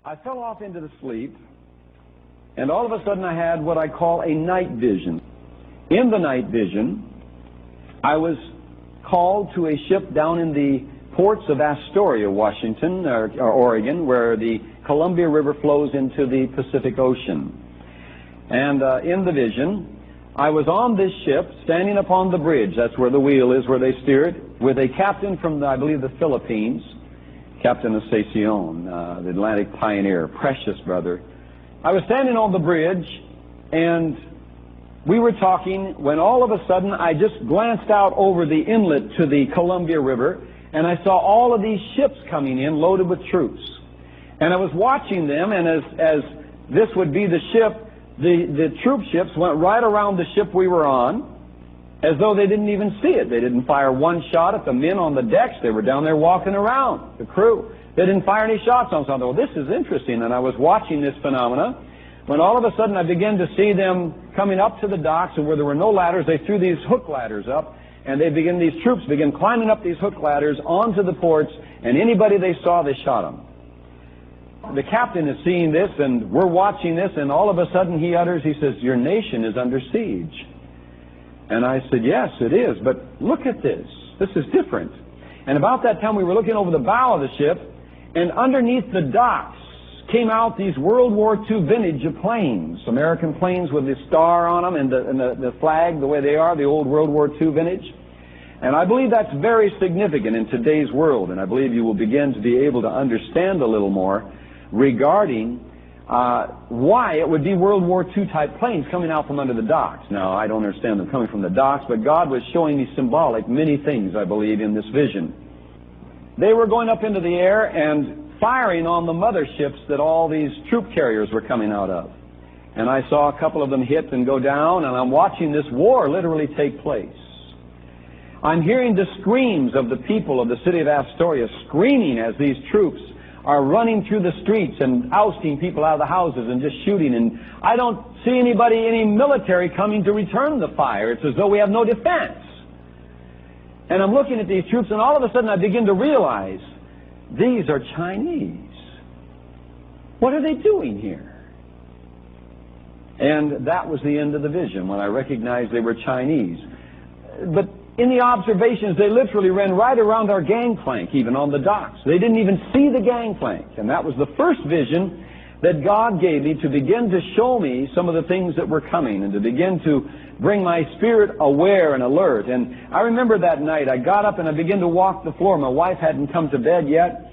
I fell off into the sleep, and all of a sudden I had what I call a night vision. In the night vision, I was called to a ship down in the ports of Astoria, Washington, or Oregon, where the Columbia River flows into the Pacific Ocean. And in the vision, I was on this ship, standing upon the bridge. That's where the wheel is, where they steer it, with a captain from, I believe, the Philippines, Captain Estacion, the Atlantic pioneer, precious brother. I was standing on the bridge, and we were talking when all of a sudden I just glanced out over the inlet to the Columbia River, and I saw all of these ships coming in loaded with troops. And I was watching them, and as this would be the ship, the troop ships went right around the ship we were on, as though they didn't even see it. They didn't fire one shot at the men on the decks. They were down there walking around, the crew. They didn't fire any shots on something. Well, this is interesting. And I was watching this phenomena when all of a sudden I began to see them coming up to the docks, and where there were no ladders, they threw these hook ladders up, and these troops began climbing up these hook ladders onto the ports, and anybody they saw, they shot them. The captain is seeing this, and we're watching this, and all of a sudden he utters, he says, "Your nation is under siege." And I said, "Yes, it is, but look at this. This is different." And about that time we were looking over the bow of the ship, and underneath the docks came out these World War II vintage of planes, American planes with the star on them and the flag the way they are, the old World War II vintage. And I believe that's very significant in today's world, and I believe you will begin to be able to understand a little more regarding why it would be World War II type planes coming out from under the docks. Now, I don't understand them coming from the docks, but God was showing me symbolic many things, I believe, in this vision. They were going up into the air and firing on the motherships that all these troop carriers were coming out of. And I saw a couple of them hit and go down, and I'm watching this war literally take place. I'm hearing the screams of the people of the city of Astoria screaming as these troops are running through the streets and ousting people out of the houses and just shooting. And I don't see any military coming to return the fire. It's as though we have no defense. And I'm looking at these troops, and all of a sudden I begin to realize these are Chinese. What are they doing here? And that was the end of the vision, when I recognized they were Chinese. But in the observations, they literally ran right around our gangplank, even on the docks. They didn't even see the gangplank. And that was the first vision that God gave me, to begin to show me some of the things that were coming and to begin to bring my spirit aware and alert. And I remember that night I got up and I began to walk the floor. My wife hadn't come to bed yet.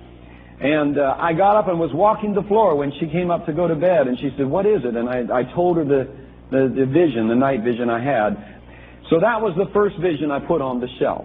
And I got up and was walking the floor when she came up to go to bed. And she said, "What is it?" And I told her the vision, the night vision I had. So that was the first vision I put on the shelf.